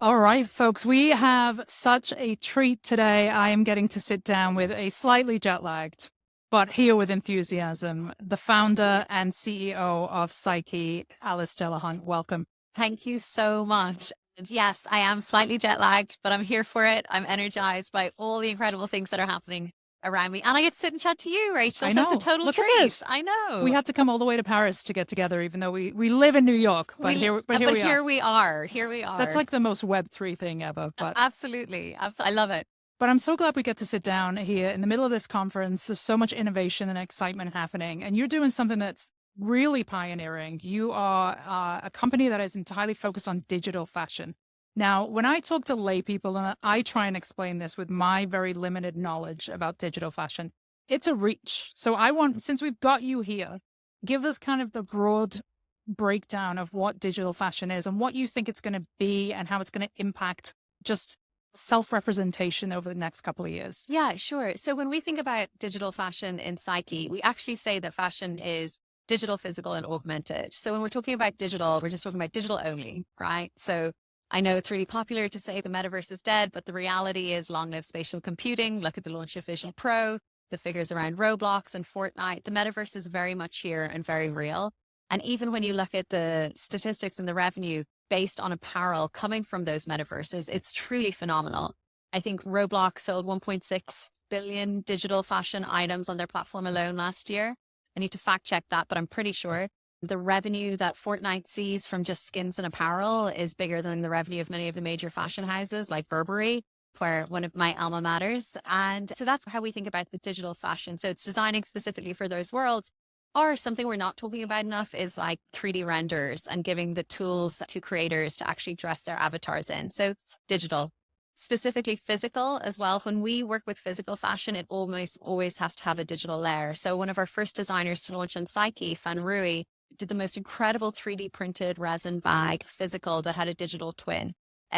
All right, folks, we have such a treat today. I am getting to sit down with a slightly jet lagged, but here with enthusiasm, the founder and CEO of SYKY, Alice Delahunt. Welcome. Thank you so much. And yes, I am slightly jet lagged, but I'm here for it. I'm energized by all the incredible things that are happening around me. And I get to sit and chat to you, Rachel. I So it's a know. total Look at treat. this. I We know. had to come all the way to Paris to get together, even though we live in New York. But here But we are. here we are. Here we That's are. like the most Web3 thing ever. But Absolutely. I love it. I'm so glad we get to sit down here in the middle of this conference. There's so much innovation and excitement happening, and you're doing something that's really pioneering. You are a company that is entirely focused on digital fashion. Now, when I talk to lay people, and I try and explain this with my very limited knowledge about digital fashion, it's a reach. So I want, since we've got you here, give us kind of the broad breakdown of what digital fashion is and what you think it's going to be and how it's going to impact just self-representation over the next couple of years. Yeah, sure. So when we think about digital fashion in SYKY, we actually say that fashion is digital, physical, and augmented. So when we're talking about digital, we're just talking about digital only, right? So I know it's really popular to say the metaverse is dead, but the reality is long live spatial computing. Look at the launch of Vision Pro, the figures around Roblox and Fortnite. The metaverse is very much here and very real. And even when you look at the statistics and the revenue based on apparel coming from those metaverses, it's truly phenomenal. I think Roblox sold 1.6 billion digital fashion items on their platform alone last year. I need to fact check that, but I'm pretty sure the revenue that Fortnite sees from just skins and apparel is bigger than the revenue of many of the major fashion houses like Burberry, where one of my alma maters. And so that's how we think about the digital fashion. So it's designing specifically for those worlds. Or something we're not talking about enough is like 3D renders and giving the tools to creators to actually dress their avatars in. So digital, specifically physical as well. When we work with physical fashion, it almost always has to have a digital layer. So one of our first designers to launch on SYKY, Fan Rui, did the most incredible 3D printed resin bag physical that had a digital twin.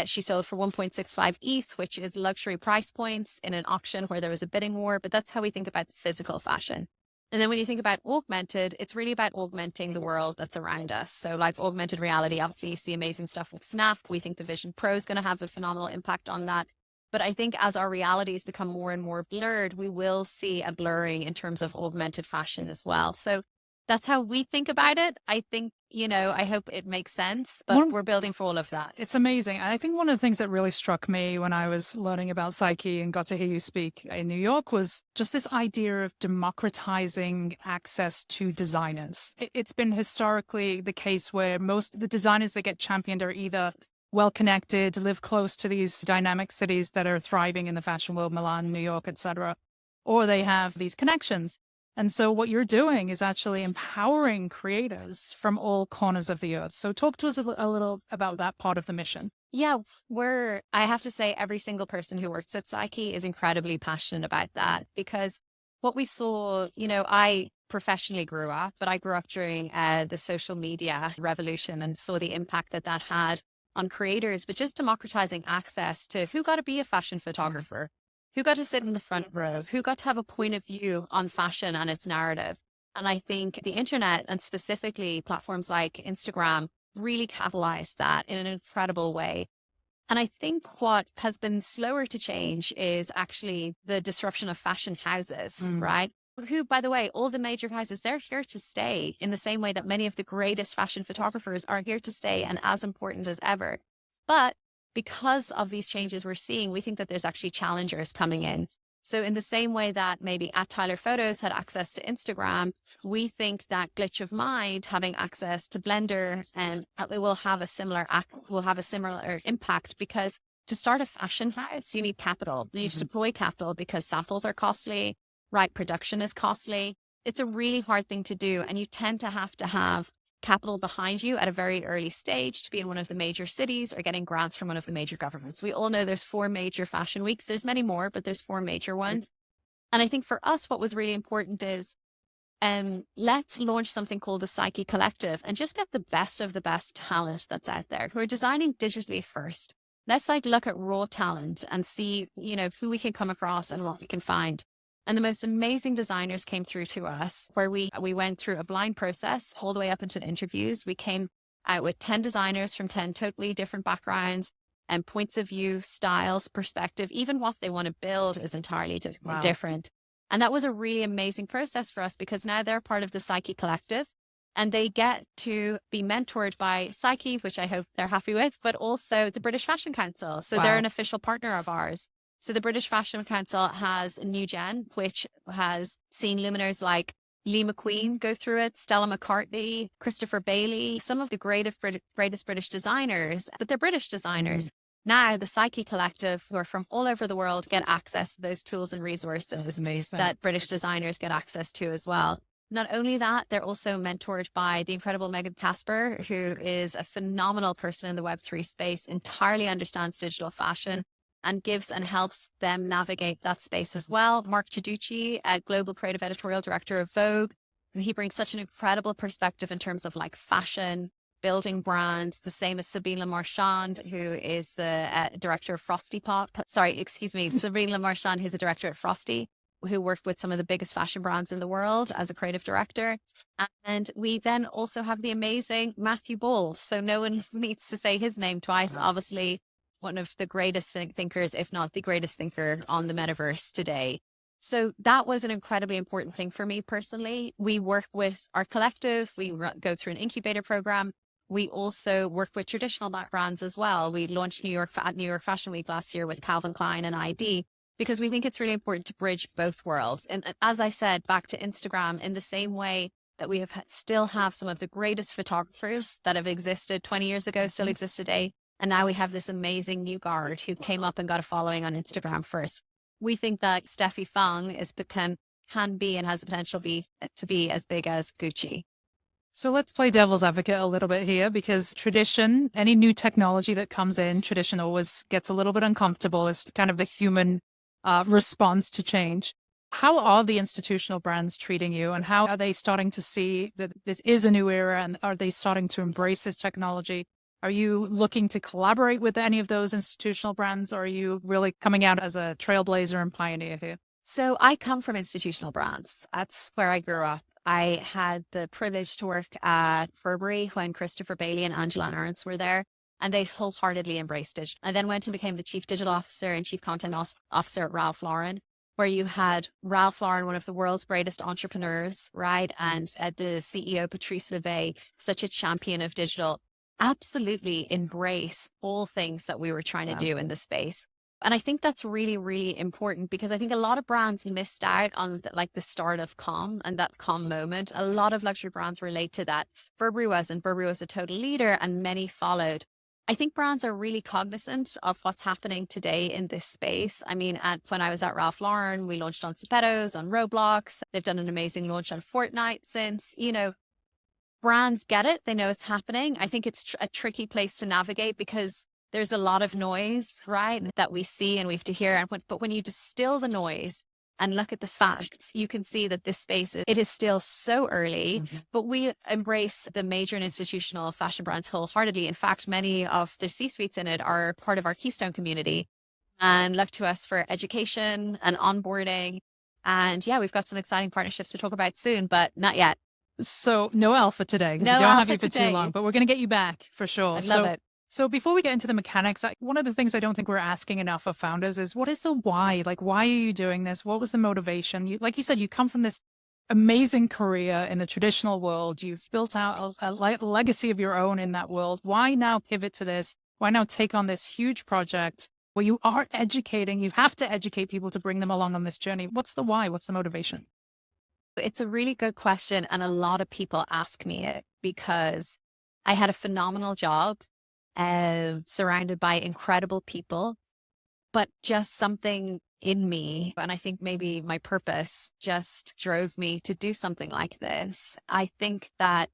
She sold for 1.65 ETH, which is luxury price points in an auction where there was a bidding war. But that's how we think about physical fashion. And then when you think about augmented, it's really about augmenting the world that's around us. So like augmented reality, obviously you see amazing stuff with Snap. We think the Vision Pro is going to have a phenomenal impact on that. But I think as our realities become more and more blurred, we will see a blurring in terms of augmented fashion as well. So that's how we think about it. I think, I hope it makes sense, but we're building for all of that. It's amazing. I think one of the things that really struck me when I was learning about SYKY and got to hear you speak in New York was just this idea of democratizing access to designers. It's been historically the case where most of the designers that get championed are either well connected, live close to these dynamic cities that are thriving in the fashion world, Milan, New York, etc., or they have these connections. And so what you're doing is actually empowering creators from all corners of the earth. So talk to us a little about that part of the mission. Yeah, I have to say every single person who works at SYKY is incredibly passionate about that because what we saw, I professionally grew up, but I grew up during the social media revolution and saw the impact that that had on creators, but just democratizing access to who got to be a fashion photographer, who got to sit in the front row, who got to have a point of view on fashion and its narrative. And I think the internet and specifically platforms like Instagram really catalyzed that in an incredible way. And I think what has been slower to change is actually the disruption of fashion houses, right? Who, by the way, all the major houses, they're here to stay in the same way that many of the greatest fashion photographers are here to stay and as important as ever. But because of these changes we're seeing, we think that there's actually challengers coming in. So in the same way that maybe at Tyler Photos had access to Instagram, we think that Glitch of Mind having access to Blender and it will have a similar impact because to start a fashion house, you need capital. You need to deploy capital because samples are costly, right? Production is costly. It's a really hard thing to do. And you tend to have capital behind you at a very early stage to be in one of the major cities or getting grants from one of the major governments. We all know there's 4 major fashion weeks. There's many more, but there's 4 major ones. And I think for us, what was really important is let's launch something called the SYKY Collective and just get the best of the best talent that's out there who are designing digitally first. Let's look at raw talent and see, who we can come across and what we can find. And the most amazing designers came through to us where we went through a blind process all the way up into the interviews. We came out with 10 designers from 10 totally different backgrounds. and points of view, styles, perspective, even what they want to build is entirely different. And that was a really amazing process for us because now they're part of the SYKY collective and they get to be mentored by SYKY, which I hope they're happy with, but also the British Fashion Council. So they're an official partner of ours. So the British Fashion Council has a New Gen, which has seen luminaries like Lee McQueen go through it, Stella McCartney, Christopher Bailey, some of the greatest British designers, but they're British designers. Now the SYKY collective, who are from all over the world, get access to those tools and resources that British designers get access to as well. Not only that, they're also mentored by the incredible Megan Casper, who is a phenomenal person in the Web3 space, entirely understands digital fashion and gives and helps them navigate that space as well. Mark Chiducci, a global creative editorial director of Vogue, and he brings such an incredible perspective in terms of like fashion, building brands, the same as Sabine Marchand, who is the director of Frosty Pop. Sabine Marchand, who's a director at Frosty, who worked with some of the biggest fashion brands in the world as a creative director. And we then also have the amazing Matthew Ball. So no one needs to say his name twice. Obviously, one of the greatest thinkers, if not the greatest thinker on the metaverse today. So that was an incredibly important thing for me personally. We work with our collective. We go through an incubator program. We also work with traditional brands as well. We launched New York Fashion Week last year with Calvin Klein and ID because we think it's really important to bridge both worlds. And as I said, back to Instagram, in the same way that we still have some of the greatest photographers that have existed 20 years ago, still exist today. And now we have this amazing new guard who came up and got a following on Instagram first. We think that Steffi Fang can be and has the potential to be as big as Gucci. So let's play devil's advocate a little bit here because tradition, any new technology that comes in, tradition always gets a little bit uncomfortable. It's kind of the human response to change. How are the institutional brands treating you and how are they starting to see that this is a new era and are they starting to embrace this technology? Are you looking to collaborate with any of those institutional brands or are you really coming out as a trailblazer and pioneer here? So I come from institutional brands. That's where I grew up. I had the privilege to work at Burberry when Christopher Bailey and Angela Ahrendts were there, and they wholeheartedly embraced digital. I then went and became the chief digital officer and chief content officer at Ralph Lauren, where you had Ralph Lauren, one of the world's greatest entrepreneurs, right? And the CEO, Patrice Louvet, such a champion of digital, absolutely embrace all things that we were trying to do in the space. And I think that's really, really important because I think a lot of brands missed out on the start of COM and that COM moment. A lot of luxury brands relate to that. Burberry was a total leader and many followed. I think brands are really cognizant of what's happening today in this space. I mean, when I was at Ralph Lauren, we launched on Speedos, on Roblox. They've done an amazing launch on Fortnite since, brands get it. They know it's happening. I think it's a tricky place to navigate because there's a lot of noise, right, that we see and we have to hear. But when you distill the noise and look at the facts, you can see that this space, it is still so early, but we embrace the major and institutional fashion brands wholeheartedly. In fact, many of the C-suites in it are part of our Keystone community and look to us for education and onboarding. And yeah, we've got some exciting partnerships to talk about soon, but not yet. So no alpha today, because we don't have you for too long, but we're going to get you back for sure. I love it. So before we get into the mechanics, one of the things I don't think we're asking enough of founders is what is the why? Like, why are you doing this? What was the motivation? Like you said, you come from this amazing career in the traditional world. You've built out a legacy of your own in that world. Why now pivot to this? Why now take on this huge project where you are educating? You have to educate people to bring them along on this journey. What's the why? What's the motivation? It's a really good question. And a lot of people ask me it because I had a phenomenal job. Surrounded by incredible people, but just something in me, and I think maybe my purpose just drove me to do something like this. I think that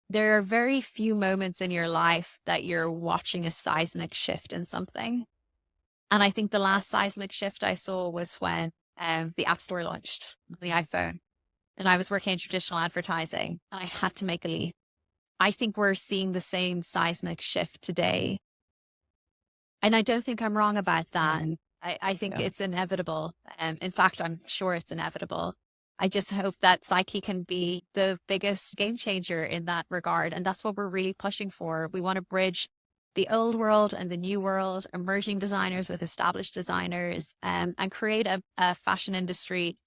there are very few moments in your life that you're watching a seismic shift in something. And I think the last seismic shift I saw was when the App Store launched, the iPhone, and I was working in traditional advertising and I had to make a leap. I think we're seeing the same seismic shift today. And I don't think I'm wrong about that. I think it's inevitable. In fact, I'm sure it's inevitable. I just hope that SYKY can be the biggest game changer in that regard. And that's what we're really pushing for. We want to bridge the old world and the new world, emerging designers with established designers, and create a fashion industry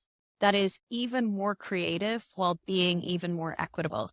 that is even more creative while being even more equitable.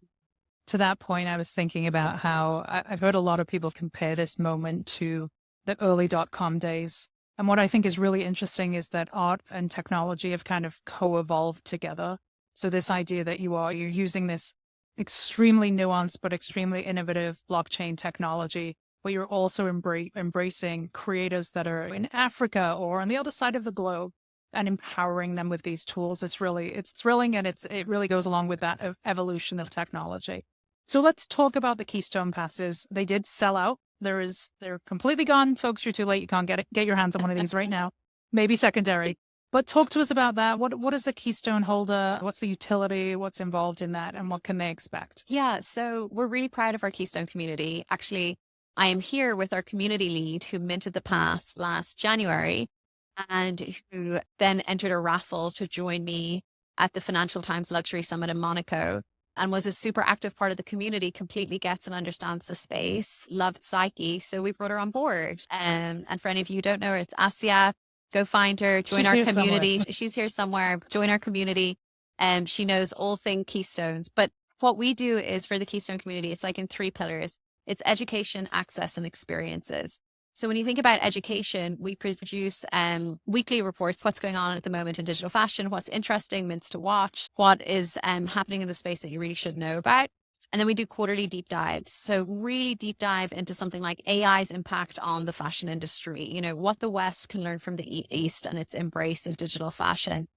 To that point, I was thinking about how I've heard a lot of people compare this moment to the early .com days. And what I think is really interesting is that art and technology have kind of co-evolved together. So this idea that you're using this extremely nuanced but extremely innovative blockchain technology, but you're also embracing creators that are in Africa or on the other side of the globe and empowering them with these tools. It's thrilling, and it really goes along with that evolution of technology. So let's talk about the Keystone passes. They did sell out. They're completely gone. Folks, you're too late. You can't get your hands on one of these right now. Maybe secondary. But talk to us about that. What is a Keystone holder? What's the utility? What's involved in that? And what can they expect? Yeah, so we're really proud of our Keystone community. Actually, I am here with our community lead who minted the pass last January and who then entered a raffle to join me at the Financial Times Luxury Summit in Monaco, and was a super active part of the community, completely gets and understands the space, loved SYKY. So we brought her on board. And for any of you who don't know her, it's Asia. Go find her, join our community. She's here somewhere. Join our community. She knows all things Keystones. But what we do is for the Keystone community, it's like in 3 pillars. It's education, access, and experiences. So when you think about education, we produce weekly reports, what's going on at the moment in digital fashion, what's interesting, mints to watch, what is happening in the space that you really should know about. And then we do quarterly deep dives. So really deep dive into something like AI's impact on the fashion industry, you know, what the West can learn from the East and its embrace of digital fashion.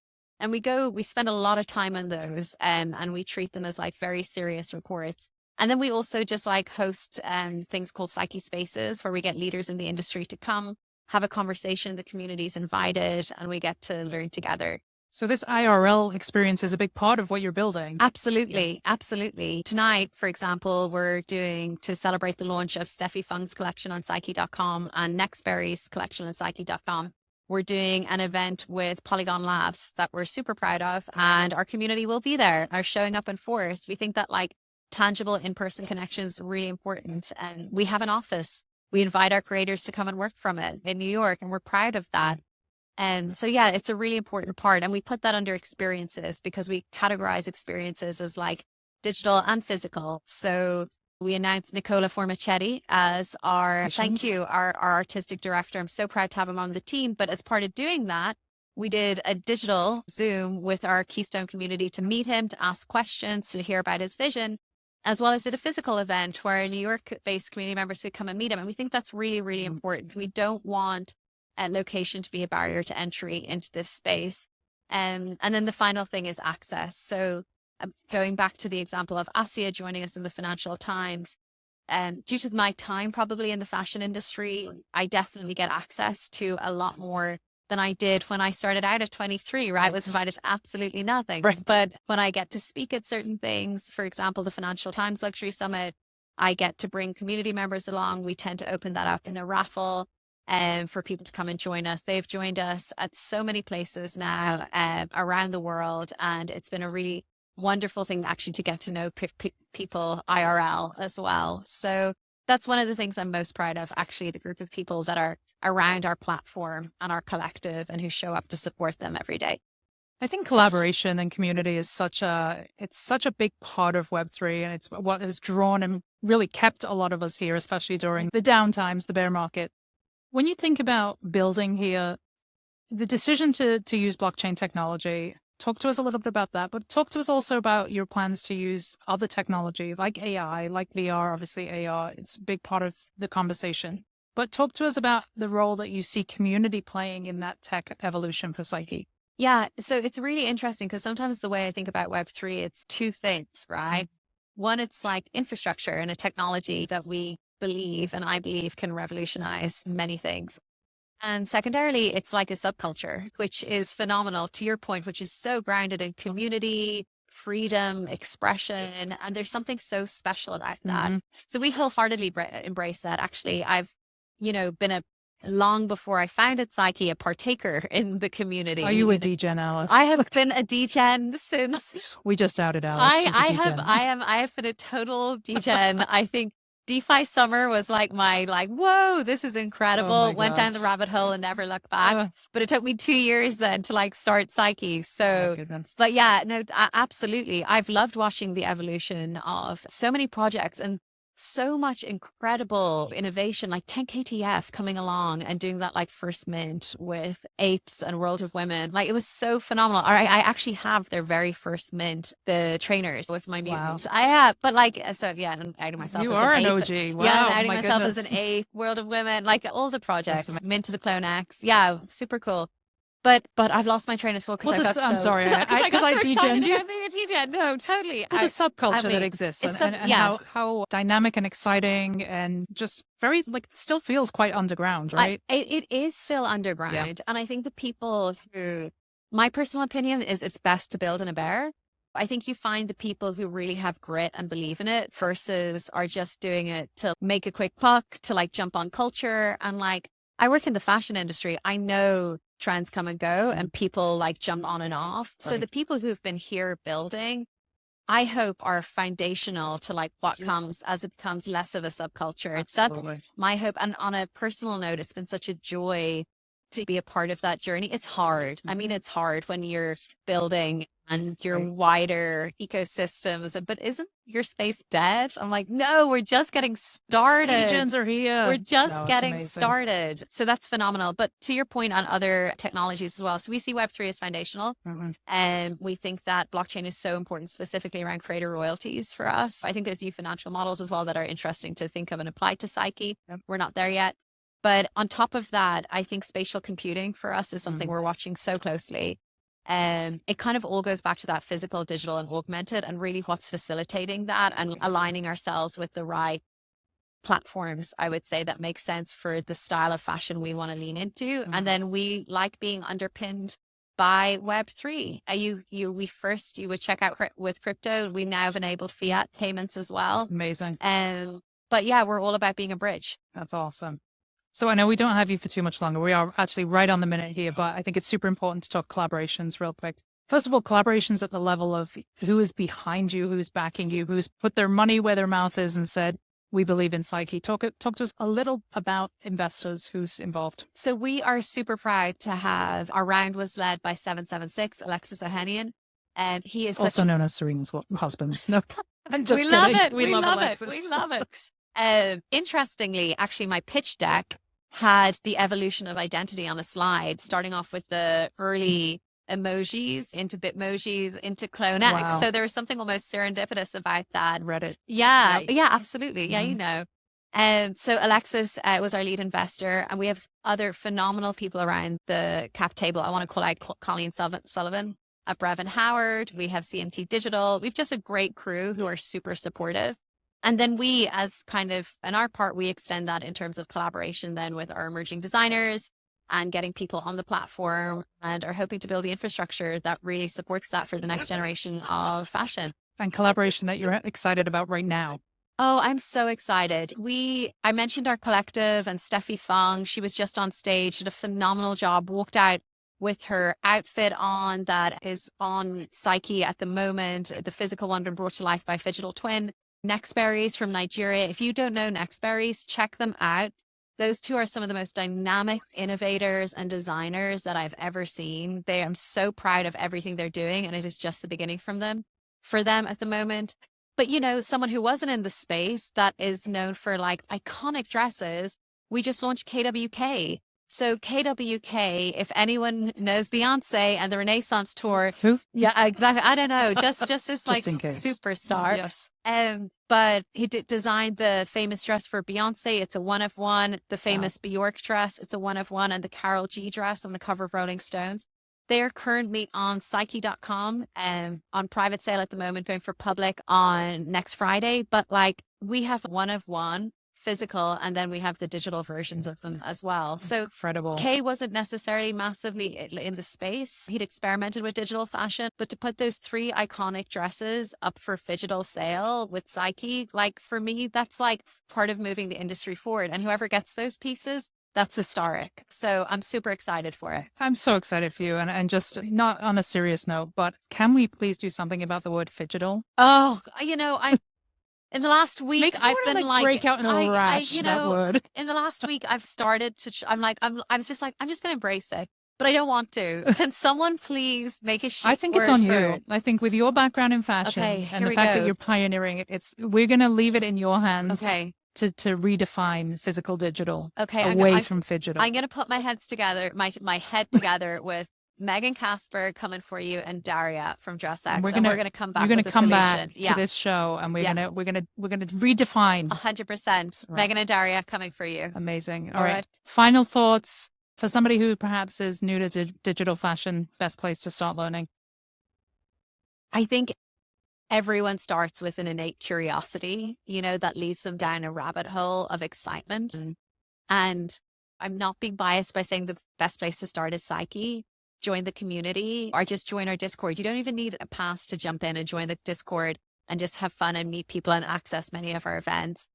And we spend a lot of time on those and we treat them as like very serious reports. And then we also just like host things called SYKY spaces where we get leaders in the industry to come have a conversation. The community's invited and we get to learn together. So this IRL experience is a big part of what you're building. Absolutely. Absolutely. Tonight, for example, we're doing to celebrate the launch of Steffi Fung's collection on SYKY.com and Nextberry's collection on SYKY.com. We're doing an event with Polygon Labs that we're super proud of, and our community will be there, are showing up in force. We think that like tangible in-person connections are really important. And we have an office. We invite our creators to come and work from it in New York, and we're proud of that. And so, yeah, it's a really important part. And we put that under experiences because we categorize experiences as like digital and physical. So we announced Nicola Formichetti as our artistic director. I'm so proud to have him on the team. But as part of doing that, we did a digital Zoom with our Keystone community to meet him, to ask questions, to hear about his vision, as well as did a physical event where New York-based community members could come and meet him. And we think that's really, really important. We don't want a location to be a barrier to entry into this space. And then the final thing is access. So going back to the example of Asia joining us in the Financial Times, due to my time probably in the fashion industry, I definitely get access to a lot more than I did when I started out at 23, right? I was invited to absolutely nothing. Right. But when I get to speak at certain things, for example, the Financial Times Luxury Summit, I get to bring community members along. We tend to open that up in a raffle for people to come and join us. They've joined us at so many places now around the world. And it's been a really wonderful thing actually to get to know people IRL as well. So that's one of the things I'm most proud of, actually, the group of people that are around our platform and our collective and who show up to support them every day. I think collaboration and community is such a big part of Web3, and it's what has drawn and really kept a lot of us here, especially during the down times, the bear market. When you think about building here, the decision to use blockchain technology, talk to us a little bit about that, but talk to us also about your plans to use other technology like AI, like VR, obviously AR. It's a big part of the conversation. But talk to us about the role that you see community playing in that tech evolution for SYKY. Yeah, so it's really interesting because sometimes the way I think about Web3, it's 2 things, right? One, it's like infrastructure and a technology that we believe, and I believe, can revolutionize many things. And secondarily, it's like a subculture, which is phenomenal, to your point, which is so grounded in community, freedom, expression. And there's something so special about that. So we wholeheartedly embrace that. Actually, I've, been long before I founded SYKY, a partaker in the community. Are you a DGen, Alice? I have been a DGen since. We just outed Alice. I have been a total DGen. I think DeFi summer was like whoa, this is Oh incredible. my Went down the gosh. rabbit hole and never looked back. Uh, But it took me 2 years then to like start SYKY. oh my So, goodness. but yeah, no, absolutely. I've loved watching the evolution of so many projects and so much incredible innovation, like 10KTF coming along and doing that like first mint with apes and World of Women. Like it was so phenomenal. I actually have their very first mint, the trainers with my Wow. mutant. I have, but like, so yeah, and I'm outing myself You as are an an ape. OG. Wow. Yeah, I'm outing My myself as an goodness. ape, World of Women, like all the projects, amazing. mint to the Clone X. Yeah, super cool. But I've lost my train of thought because Well, I got I'm so sorry, because I got so excited degened you. about being a DJ. No, totally. Well, the subculture that mean, exists it's and how dynamic and exciting and just very like still feels quite underground, right? It is still underground. And I think the people who, my personal opinion is it's best to build in a bear. I think you find the people who really have grit and believe in it versus are just doing it to make a quick buck, to like jump on culture. And like, I work in the fashion industry. I know trends come and go and people like jump on and off. So Right. the people who've been here building, I hope are foundational to like what comes as it becomes less of a subculture. Absolutely. That's my hope. And on a personal note, it's been such a joy to be a part of that journey. It's hard. I mean, it's hard when you're building and your wider ecosystems, but isn't your space dead? I'm like, no, we're just getting started. Legions are here. We're just No, it's getting amazing. started. So that's phenomenal. But to your point on other technologies as well. So we see Web3 as foundational. Mhm. And we think that blockchain is so important, specifically around creator royalties for us. I think there's new financial models as well that are interesting to think of and apply to SYKY. Yep. We're not there yet. But on top of that, I think spatial computing for us is something we're watching so closely. It kind of all goes back to that physical, digital, and augmented, and really what's facilitating that and aligning ourselves with the right platforms, I would say, that make sense for the style of fashion we want to lean into. And then we like being underpinned by Web3. You would check out with crypto. We now have enabled fiat payments as well. Amazing. But yeah, we're all about being a bridge. That's awesome. So I know we don't have you for too much longer. We are actually right on the minute here, but I think it's super important to talk collaborations real quick. First of all, collaborations at the level of who is behind you, who's backing you, who's put their money where their mouth is and said, we believe in SYKY. Talk to us a little about investors who's involved. So we are super proud to have, our round was led by 776, Alexis Ohanian. He is also known as Serena's husband. No, I'm just we kidding. love it. We love Alexis. it. We love it. Interestingly, actually, my pitch deck had the evolution of identity on a slide, starting off with the early emojis into Bitmojis into Clone X. Wow. So there was something almost serendipitous about that. Reddit. Yeah, yeah, absolutely. Yeah, Mhm. you know. So Alexis was our lead investor, and we have other phenomenal people around the cap table. I want to call out Colleen Sullivan, Brevin Howard. We have CMT Digital. We've just a great crew who are super supportive. And then we, as kind of, on our part, we extend that in terms of collaboration then with our emerging designers and getting people on the platform, and are hoping to build the infrastructure that really supports that for the next generation of fashion. And collaboration that you're excited about right now. Oh, I'm so excited. I mentioned our collective and Steffi Fung. She was just on stage, did a phenomenal job, walked out with her outfit on that is on SYKY at the moment. The physical one been brought to life by Digital Twin. Nextberries from Nigeria. If you don't know Nextberries, check them out. Those two are some of the most dynamic innovators and designers that I've ever seen. I'm so proud of everything they're doing, and it is just the beginning for them at the moment. But, you know, someone who wasn't in the space that is known for like iconic dresses, we just launched KWK. So KWK, if anyone knows Beyonce and the Renaissance tour. Who? Yeah, exactly. I don't know. Just this like in case. superstar. Yes. But he designed the famous dress for Beyonce. It's a one of one. The famous Bjork dress. It's a one of one. And the Carol G dress on the cover of Rolling Stones. They are currently on SYKY.com and on private sale at the moment, going for public on next Friday. But like we have one of one physical, and then we have the digital versions of them as well. So incredible. Kay wasn't necessarily massively in the space. He'd experimented with digital fashion, but to put those 3 iconic dresses up for digital sale with SYKY, like for me, that's like part of moving the industry forward. And whoever gets those pieces, that's historic. So I'm super excited for it. I'm so excited for you. And just not on a serious note, but can we please do something about the word phygital? Oh, you know, In the last week, Makes I've me been wanna, like, break out in a rash, you that know, word. in the last week, I've started to, I was just like, I'm just going to embrace it, but I don't want to. Can someone please make a sheet I think it's word on for you. it? I think with your background in fashion Okay, and here the we fact that go. you're pioneering it, we're gonna leave it in your hands Okay. to redefine physical digital Okay. away from digital. I'm going to put my heads together, my head together with Megan Casper coming for you and Daria from DressX. And we're going to come back you're gonna with a come solution. back to this show, and we're gonna redefine. 100%. Right. Megan and Daria coming for you. Amazing. All right. Final thoughts for somebody who perhaps is new to digital fashion. Best place to start learning. I think everyone starts with an innate curiosity, that leads them down a rabbit hole of excitement. And I'm not being biased by saying the best place to start is SYKY. Join the community or just join our Discord. You don't even need a pass to jump in and join the Discord and just have fun and meet people and access many of our events.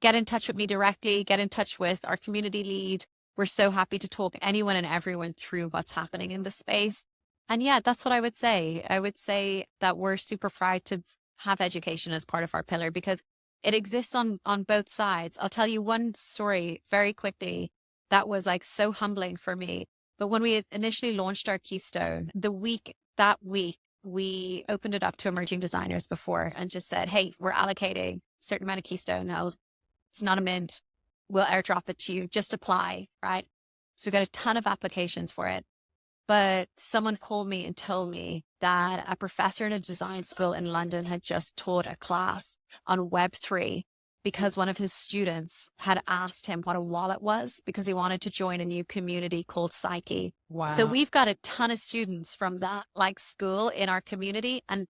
Get in touch with me directly, get in touch with our community lead. We're so happy to talk anyone and everyone through what's happening in the space. And yeah, that's what I would say. I would say that we're super proud to have education as part of our pillar because it exists on both sides. I'll tell you one story very quickly that was like so humbling for me. But when we initially launched our Keystone, that week, we opened it up to emerging designers before and just said, hey, we're allocating a certain amount of Keystone. Now, it's not a mint. We'll airdrop it to you. Just apply, right? So we got a ton of applications for it. But someone called me and told me that a professor in a design school in London had just taught a class on Web3 because one of his students had asked him what a wallet was because he wanted to join a new community called SYKY. Wow. So we've got a ton of students from that school in our community. And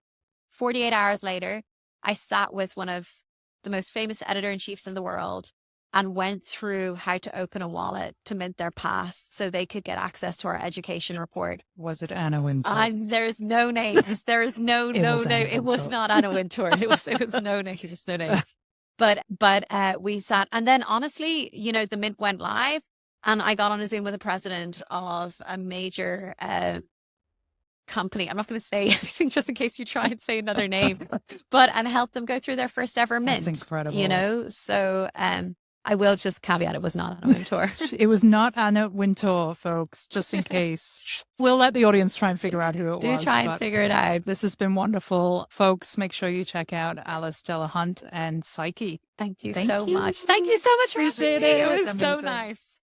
48 hours later, I sat with one of the most famous editor-in-chiefs in the world and went through how to open a wallet to mint their pass so they could get access to our education report. Was it Anna Wintour? There's no names. There is no. It was not Anna Wintour. It was no names. No names. But we sat, and then honestly, the mint went live, and I got on a Zoom with the president of a major company. I'm not going to say anything just in case you try and say another name, and help them go through their first ever mint. That's incredible. So I will just caveat it was not Anna Wintour. It was not Anna Wintour, folks, just in case. We'll let the audience try and figure out who it was. Do try and figure it out. This has been wonderful. Folks, make sure you check out Alice Delahunt and SYKY. Thank you so much. Thank you so much for Appreciate having me. it. It was so nice.